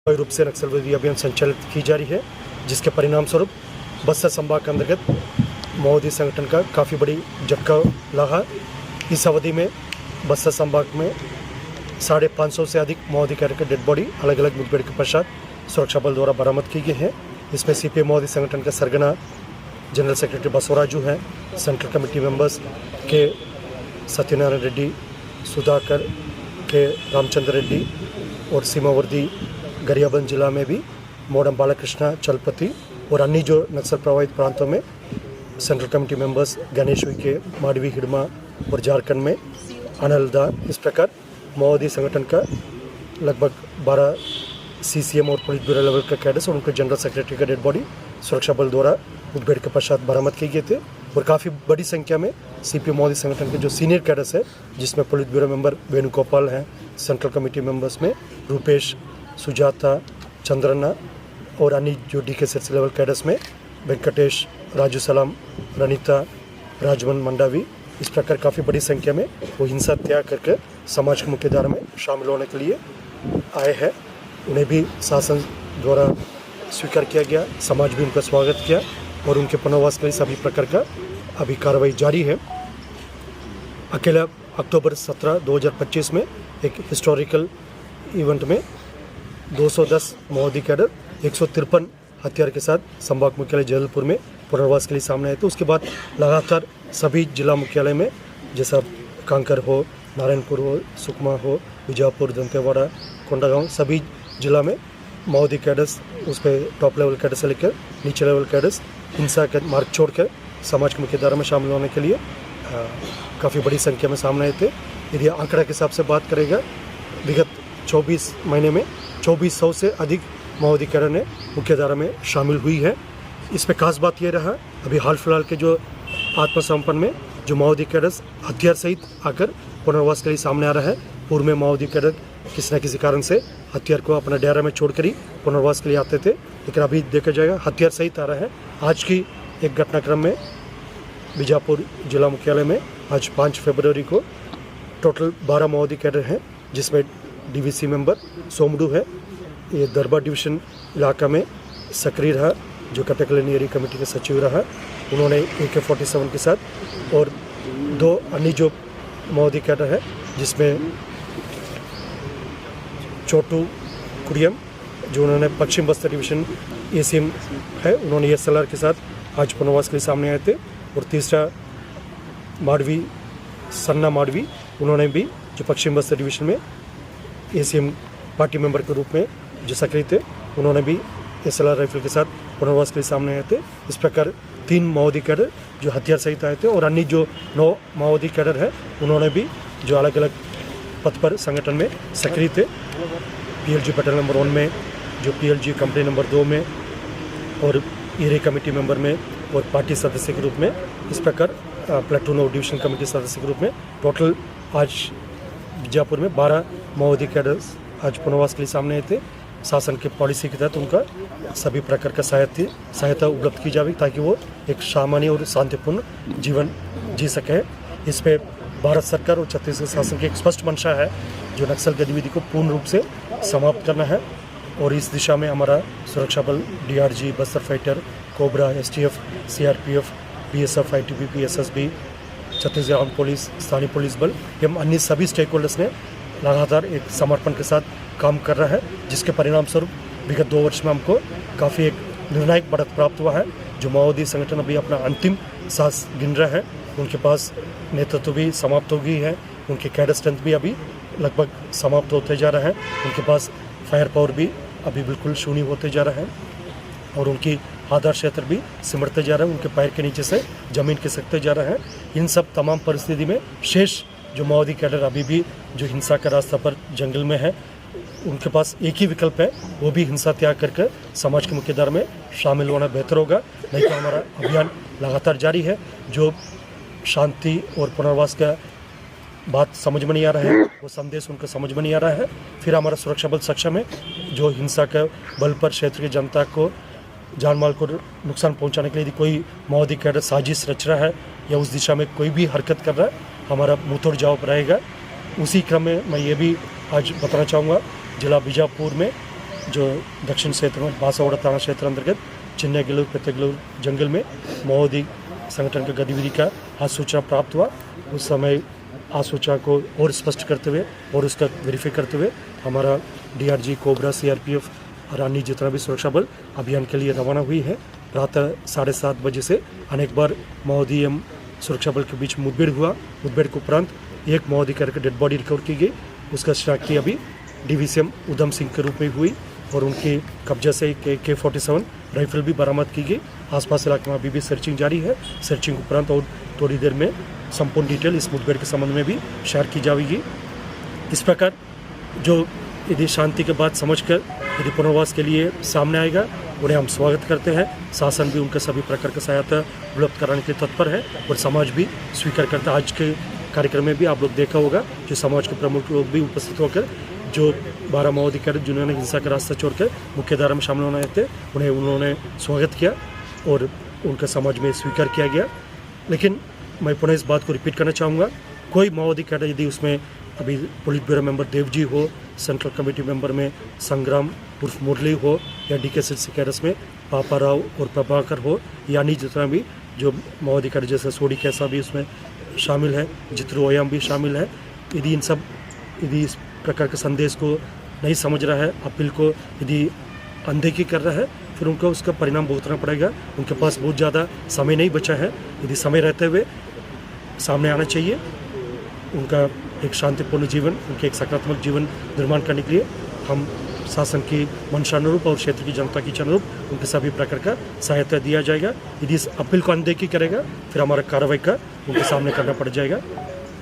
रूप से नक्सल विरोधी अभियान संचालित की जा रही है, जिसके परिणाम स्वरूप बस्तर संभाग के अंतर्गत माओवादी संगठन का काफ़ी बड़ी झटका लगा। इस अवधि में बस्तर संभाग में 550 से अधिक माओवादी कैडर के डेड बॉडी अलग अलग मुठभेड़ के पश्चात सुरक्षा बल द्वारा बरामद की गई है। इसमें सीपीएम माओवादी संगठन का सरगना जनरल सेक्रेटरी बसवराजू हैं, सेंट्रल कमेटी मेंबर्स के सत्यनारायण रेड्डी, सुधाकर के रामचंद्र रेड्डी और सीमावर्ती गरियाबंद जिला में भी मोडम बालकृष्ण चलपति और अन्य जो नक्सल प्रभावित प्रांतों में सेंट्रल कमेटी मेंबर्स गणेश के माडवी, हिडमा और झारखंड में अनलदा। इस प्रकार माओवादी संगठन का लगभग 12 सीसीएम और पुलिस ब्यूरो लेवल का कैडर्स और उनके जनरल सेक्रेटरी का डेड बॉडी सुरक्षा बल द्वारा मुठभेड़ के पश्चात बरामद किए गए थे। और काफ़ी बड़ी संख्या में सीपीएम माओवादी संगठन के जो सीनियर कैडर्स है, जिसमें पुलिस ब्यूरो मेंबर वेणुगोपाल हैं, सेंट्रल कमेटी मेंबर्स में रूपेश, सुजाता, चंद्रन्ना और अन्य जो डीके लेवल कैडर्स में वेंकटेश, राजू सलाम, रनीता, राजमन मंडावी, इस प्रकार काफ़ी बड़ी संख्या में वो हिंसा त्याग करके समाज की मुख्य धारा में शामिल होने के लिए आए हैं। उन्हें भी शासन द्वारा स्वीकार किया गया, समाज भी उनका स्वागत किया और उनके पुनर्वास के लिए सभी प्रकार का अभी कार्रवाई जारी है। अकेला अक्टूबर 17, 2025 में एक हिस्टोरिकल इवेंट में 210 माओवादी कैडर 153 हथियार के साथ संभाग मुख्यालय जबलपुर में पुनर्वास के लिए सामने आए। तो उसके बाद लगातार सभी जिला मुख्यालय में, जैसा कांकर हो, नारायणपुर हो, सुकमा हो, बीजापुर, दंतेवाड़ा, कोंडागांव, सभी जिला में माओवादी कैडर्स, उस पर टॉप लेवल कैडर से लेकर नीचे लेवल कैडर्स हिंसा के मार्ग छोड़कर समाज की मुख्य धारा में शामिल होने के लिए काफ़ी बड़ी संख्या में सामने आए थे। यदि आंकड़ा के हिसाब से बात करेगा, विगत 24 महीने में 2400 से अधिक माओवादी कैडर ने मुख्य धारा में शामिल हुई है। इस पर खास बात यह रहा, अभी हाल फिलहाल के जो आत्मसमर्पण में जो माओवादी कैडर्स हथियार सहित आकर पुनर्वास के लिए सामने आ रहा है। पूर्व में माओवादी कैडर किसी न किसी कारण से हथियार को अपना डेरा में छोड़कर ही पुनर्वास के लिए आते थे, लेकिन अभी देखा जाएगा हथियार सहित आ रहा है। आज की एक घटनाक्रम में बीजापुर जिला मुख्यालय में आज 5 फरवरी को टोटल 12 माओवादी कैडर हैं, जिसमें डीवीसी मेंबर सोमडू है, ये दरबार डिवीजन इलाका में सक्रिय रहा, जो कटकलेनी एरिया कमेटी के सचिव रहा। उन्होंने AK-47 के साथ और 2 अन्य जो माओवादी कैडर है, जिसमें छोटू कुड़ियम, जो उन्होंने पश्चिम बस्तर डिवीजन ACM है, उन्होंने SLR के साथ आज पुनर्वास के लिए सामने आए थे। और तीसरा माडवी, सन्ना माडवी, उन्होंने भी जो पश्चिम बस्तर डिवीजन में ACM पार्टी मेंबर के रूप में जो सक्रिय थे, उन्होंने भी SLR राइफल के साथ पुनर्वास के लिए सामने आए थे। इस प्रकार 3 माओवादी कैडर जो हथियार सहित आए थे और अन्य जो 9 माओवादी कैडर है, उन्होंने भी जो अलग अलग पद पर संगठन में सक्रिय थे। PLG बटालियन नंबर 1 में, जो PLG कंपनी नंबर 2 में और एरिया कमेटी मेंबर में और पार्टी सदस्य के रूप में, इस प्रकार प्लेटून और डिवीजन कमेटी सदस्य के रूप में टोटल आज बीजापुर में 12 माओवादी कैडर्स आज पुनर्वास के लिए सामने आए थे। शासन के पॉलिसी के तहत उनका सभी प्रकार का सहायता उपलब्ध की जाएगी, ताकि वो एक सामान्य और शांतिपूर्ण जीवन जी सके। इस पे भारत सरकार और छत्तीसगढ़ शासन की एक स्पष्ट मंशा है, जो नक्सल गतिविधि को पूर्ण रूप से समाप्त करना है। और इस दिशा में हमारा सुरक्षा बल DRG, Bastar fighter, cobra, STF, CRPF, BSF, ITBP, SSB, Chhattisgarh arm police, स्थानीय पुलिस बल एवं अन्य सभी स्टेक होल्डर्स ने लगातार एक समर्पण के साथ काम कर रहा है, जिसके परिणाम स्वरूप विगत 2 वर्ष में हमको काफ़ी एक निर्णायक बढ़त प्राप्त हुआ है। जो माओवादी संगठन अभी अपना अंतिम सांस गिन रहा है, उनके पास नेतृत्व भी समाप्त हो गई है, उनके कैडर स्ट्रेंथ भी अभी लगभग समाप्त होते जा रहा है, उनके पास फायर पावर भी अभी बिल्कुल शून्य होते जा रहा है और उनकी आधार क्षेत्र भी सिमटते जा रहा है, उनके पैर के नीचे से जमीन खिसकते जा रहा है। इन सब तमाम परिस्थिति में शेष जो माओवादी कैडर अभी भी जो हिंसा का रास्ता पर जंगल में है, उनके पास एक ही विकल्प है, वो भी हिंसा त्याग करके समाज की मुख्य धारा में शामिल होना बेहतर होगा। नहीं तो हमारा अभियान लगातार जारी है। जो शांति और पुनर्वास का बात समझ में नहीं आ रहा है, वो संदेश उनको समझ में नहीं आ रहा है, फिर हमारा सुरक्षा बल सक्षम है। जो हिंसा के बल पर क्षेत्र की जनता को जान माल को नुकसान पहुंचाने के लिए यदि कोई माओवादी कैडर साजिश रच रहा है या उस दिशा में कोई भी हरकत कर रहा है, हमारा मुंहतोड़ जवाब रहेगा। उसी क्रम में मैं ये भी आज बताना चाहूँगा, जिला बीजापुर में जो दक्षिण क्षेत्र में बासावाड़ा थाना क्षेत्र अंतर्गत चिन्नगिलूर पेतगिलूर जंगल में माओवादी संगठन की गतिविधि का आज सूचना प्राप्त हुआ। उस समय आज सूचना को और स्पष्ट करते हुए और उसका वेरीफाई करते हुए हमारा DRG, कोबरा, CRPF और अन्य जितना भी सुरक्षा बल अभियान के लिए रवाना हुई है। रात 7:30 बजे से अनेक बार माओवादी एवं सुरक्षा बल के बीच मुठभेड़ हुआ। मुठभेड़ के उपरांत एक माओवादी करके डेड बॉडी रिकवर की गई। उसका शनाख्ती अभी DVCM उधम सिंह के रूप में हुई और उनके कब्जे से AK-47 राइफल भी बरामद की गई। आसपास इलाके में अभी भी सर्चिंग जारी है। सर्चिंग उपरांत और थोड़ी देर में संपूर्ण डिटेल इस मुठभेड़ के संबंध में भी शेयर की जाएगी। इस प्रकार जो यदि शांति के बाद समझकर यदि पुनर्वास के लिए सामने आएगा उन्हें हम स्वागत करते हैं। शासन भी उनके सभी प्रकार की सहायता उपलब्ध कराने के लिए तत्पर है और समाज भी स्वीकार करता है। आज के कार्यक्रम में भी आप लोग देखा होगा जो समाज के प्रमुख लोग भी उपस्थित होकर जो 12 माओवादी कैडेट जिन्होंने हिंसा का रास्ता छोड़कर मुख्य धारा में शामिल होना थे उन्होंने स्वागत किया और उनका समाज में स्वीकार किया गया। लेकिन मैं पुनः इस बात को रिपीट करना चाहूँगा, कोई माओवादी कैडेट यदि उसमें अभी पुलिस ब्यूरो मेंबर देवजी हो, सेंट्रल कमेटी मेंबर में संग्राम उर्फ मुरली हो या DKCC कैडर्स में पापा राव और प्रभाकर हो यानी जितना भी जो माओवादी कैडेट जैसे सोडी कैसा भी उसमें शामिल है, जित्रु ओयाम भी शामिल है, यदि इस प्रकार के संदेश को नहीं समझ रहा है, अपील को यदि अनदेखी कर रहा है, फिर उनको उसका परिणाम भुगतना पड़ेगा। उनके पास बहुत ज़्यादा समय नहीं बचा है। यदि समय रहते हुए सामने आना चाहिए, उनका एक शांतिपूर्ण जीवन, उनके एक सकारात्मक जीवन निर्माण करने के लिए हम शासन की मंशानुरूप और क्षेत्र की जनता की इच्छानुरूप उनके सभी प्रकार का सहायता दिया जाएगा। यदि इस अपील को अनदेखी करेगा फिर हमारा कार्रवाई का उनके सामने करना पड़ जाएगा।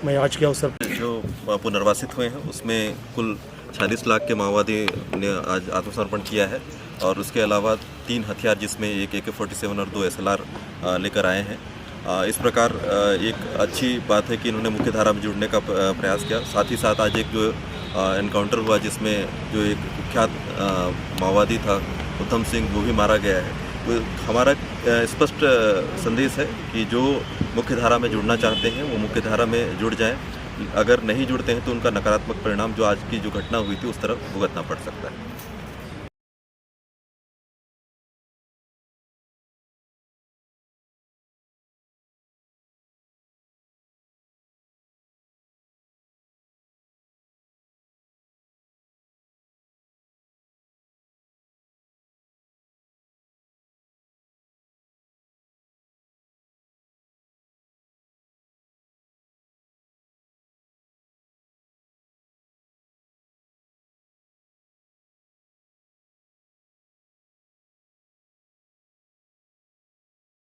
मैं आज के अवसर जो पुनर्वासित हुए हैं उसमें कुल 40 लाख के माओवादी ने आज आत्मसमर्पण किया है और उसके अलावा 3 हथियार जिसमें एक AK-47 और 2 SLR लेकर आए हैं। इस प्रकार एक अच्छी बात है कि इन्होंने मुख्य धारा में जुड़ने का प्रयास किया। साथ ही साथ आज एक जो एनकाउंटर हुआ जिसमें जो एक कुख्यात माओवादी था उधम सिंह वो भी मारा गया है। तो हमारा स्पष्ट संदेश है कि जो मुख्य धारा में जुड़ना चाहते हैं वो मुख्य धारा में जुड़ जाएं। अगर नहीं जुड़ते हैं तो उनका नकारात्मक परिणाम जो आज की जो घटना हुई थी उस तरफ भुगतना पड़ सकता है।